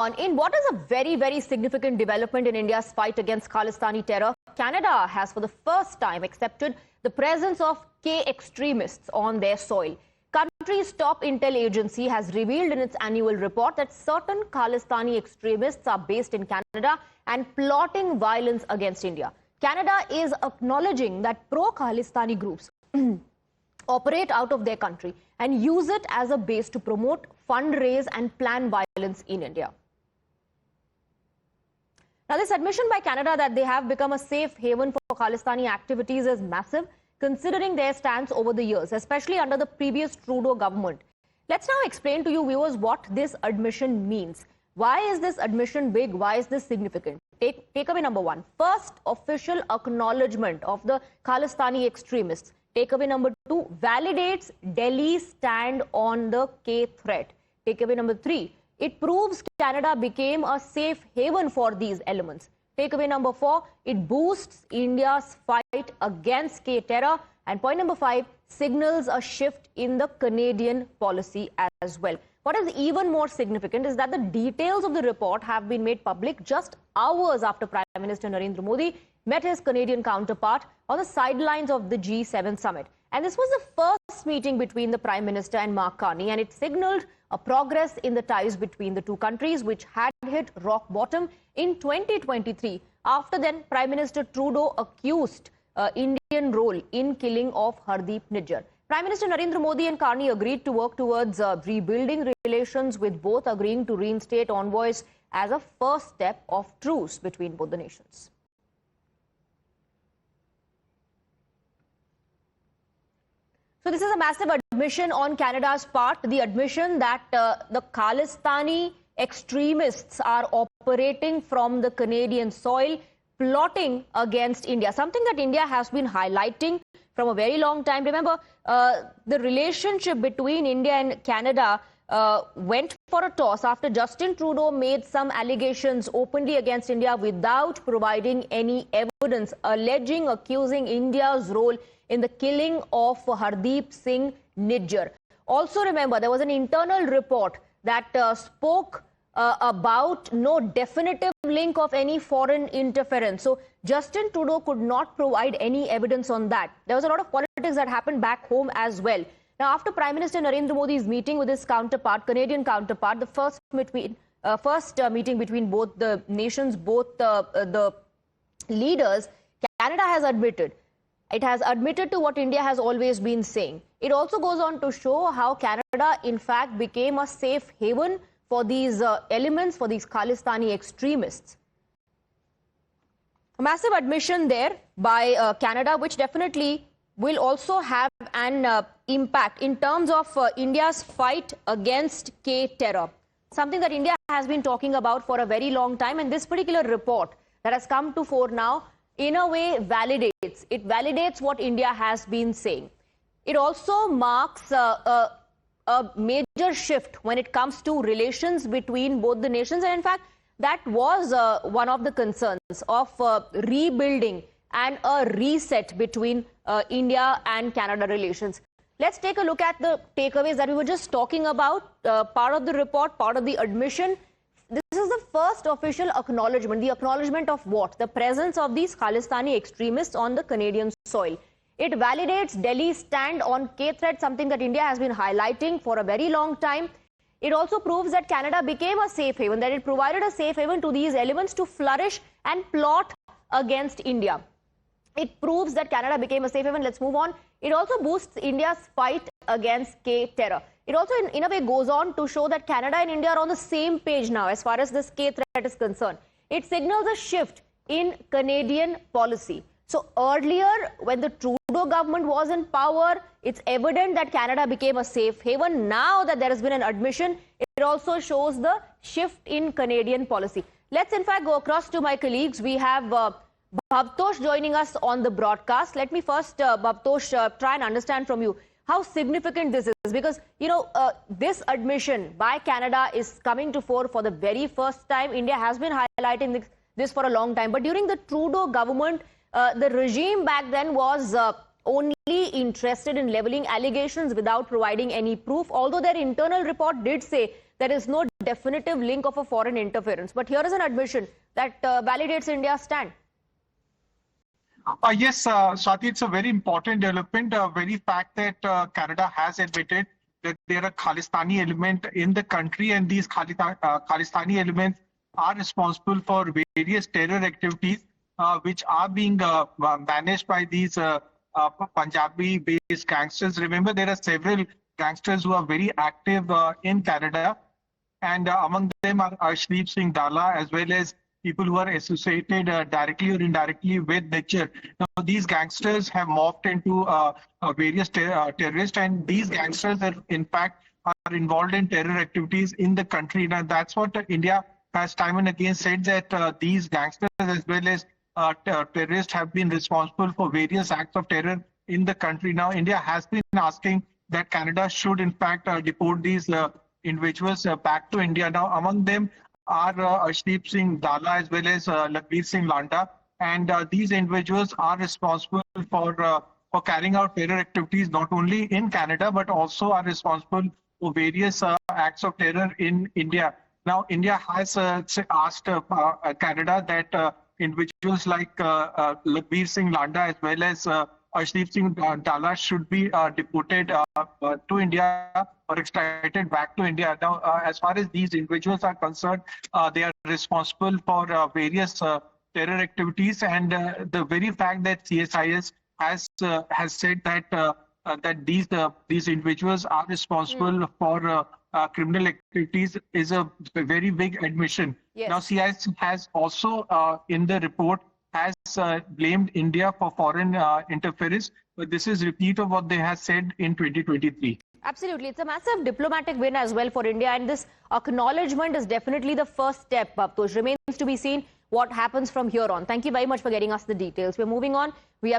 In what is a very, very significant development in India's fight against Khalistani terror, Canada has for the first time accepted the presence of K extremists on their soil. Country's top intel agency has revealed in its annual report that certain Khalistani extremists are based in Canada and plotting violence against India. Canada is acknowledging that pro-Khalistani groups operate out of their country and use it as a base to promote, fundraise and plan violence in India. Now, this admission by Canada that they have become a safe haven for Khalistani activities is massive, considering their stance over the years, especially under the previous Trudeau government. Let's now explain to you viewers what this admission means. Why is this admission big? Why is this significant? Takeaway number one, first official acknowledgement of the Khalistani extremists. Takeaway number two, validates Delhi's stand on the K threat. Takeaway number three, it proves Canada became a safe haven for these elements. Takeaway number four, it boosts India's fight against K terror. And point number five, signals a shift in the Canadian policy as well. What is even more significant is that the details of the report have been made public just hours after Prime Minister Narendra Modi met his Canadian counterpart on the sidelines of the G7 summit. And this was the first meeting between the Prime Minister and Mark Carney, and it signaled a progress in the ties between the two countries, which had hit rock bottom in 2023. After then, Prime Minister Trudeau accused Indian role in killing of Hardeep Nijjar. Prime Minister Narendra Modi and Carney agreed to work towards rebuilding relations, with both agreeing to reinstate envoys as a first step of truce between both the nations. So this is a massive admission on Canada's part, the admission that the Khalistani extremists are operating from the Canadian soil, plotting against India, something that India has been highlighting from a very long time. Remember, the relationship between India and Canada went for a toss after Justin Trudeau made some allegations openly against India without providing any evidence, accusing India's role in the killing of Hardeep Singh Nijjar. Also remember, there was an internal report that spoke about no definitive link of any foreign interference. So Justin Trudeau could not provide any evidence on that. There was a lot of politics that happened back home as well. Now, after Prime Minister Narendra Modi's meeting with his counterpart, Canadian counterpart, the first meeting between both the nations, both the leaders, Canada has admitted. It has admitted to what India has always been saying. It also goes on to show how Canada, in fact, became a safe haven for these elements, for these Khalistani extremists. A massive admission there by Canada, which definitely will also have an impact in terms of India's fight against K terror. Something that India has been talking about for a very long time, and this particular report that has come to fore now, in a way, validates what India has been saying. It also marks a major shift when it comes to relations between both the nations. And in fact, that was one of the concerns of rebuilding and a reset between India and Canada relations. Let's take a look at the takeaways that we were just talking about, part of the report, part of the admission. This is the first official acknowledgement. The acknowledgement of what? The presence of these Khalistani extremists on the Canadian soil. It validates Delhi's stand on K threat, something that India has been highlighting for a very long time. It also proves that Canada became a safe haven, that it provided a safe haven to these elements to flourish and plot against India. It proves that Canada became a safe haven. Let's move on. It also boosts India's fight against K terror. It also, in a way, goes on to show that Canada and India are on the same page now as far as this K threat is concerned. It signals a shift in Canadian policy. So earlier, when the Trudeau government was in power, it's evident that Canada became a safe haven. Now that there has been an admission, it also shows the shift in Canadian policy. Let's in fact go across to my colleagues. We have Bhavtosh joining us on the broadcast. Let me first, Bhavtosh, try and understand from you how significant this is, because, you know, this admission by Canada is coming to fore for the very first time. India has been highlighting this for a long time. But during the Trudeau government, the regime back then was only interested in leveling allegations without providing any proof, although their internal report did say there is no definitive link of a foreign interference. But here is an admission that validates India's stand. Yes, Swati, it's a very important development. Very fact that Canada has admitted that there are Khalistani element in the country, and these Khalistani elements are responsible for various terror activities which are being managed by these Punjabi-based gangsters. Remember, there are several gangsters who are very active in Canada, and among them are Arshdeep Singh Dala, as well as people who are associated directly or indirectly with nature. Now, these gangsters have morphed into various terrorists, and these gangsters are, in fact, are involved in terror activities in the country. Now, that's what India has time and again said, that these gangsters as well as terrorists have been responsible for various acts of terror in the country. Now, India has been asking that Canada should, in fact, deport these individuals back to India. Now, among them are Arshdeep Singh Dala as well as Lakhbir Singh Landa, and these individuals are responsible for carrying out terror activities not only in Canada but also are responsible for various acts of terror in India. Now, India has asked Canada that individuals like Lakhbir Singh Landa as well as Arshdeep Singh Dala should be deported to India or extradited back to India. Now, as far as these individuals are concerned, they are responsible for various terror activities, and the very fact that CSIS has said that these individuals are responsible for criminal activities is a very big admission. Yes. Now, CIS has also in the report has blamed India for foreign interference, but this is repeat of what they have said in 2023. Absolutely. It's a massive diplomatic win as well for India, and this acknowledgement is definitely the first step. It remains to be seen what happens from here on. Thank you very much for getting us the details. We're moving on. We have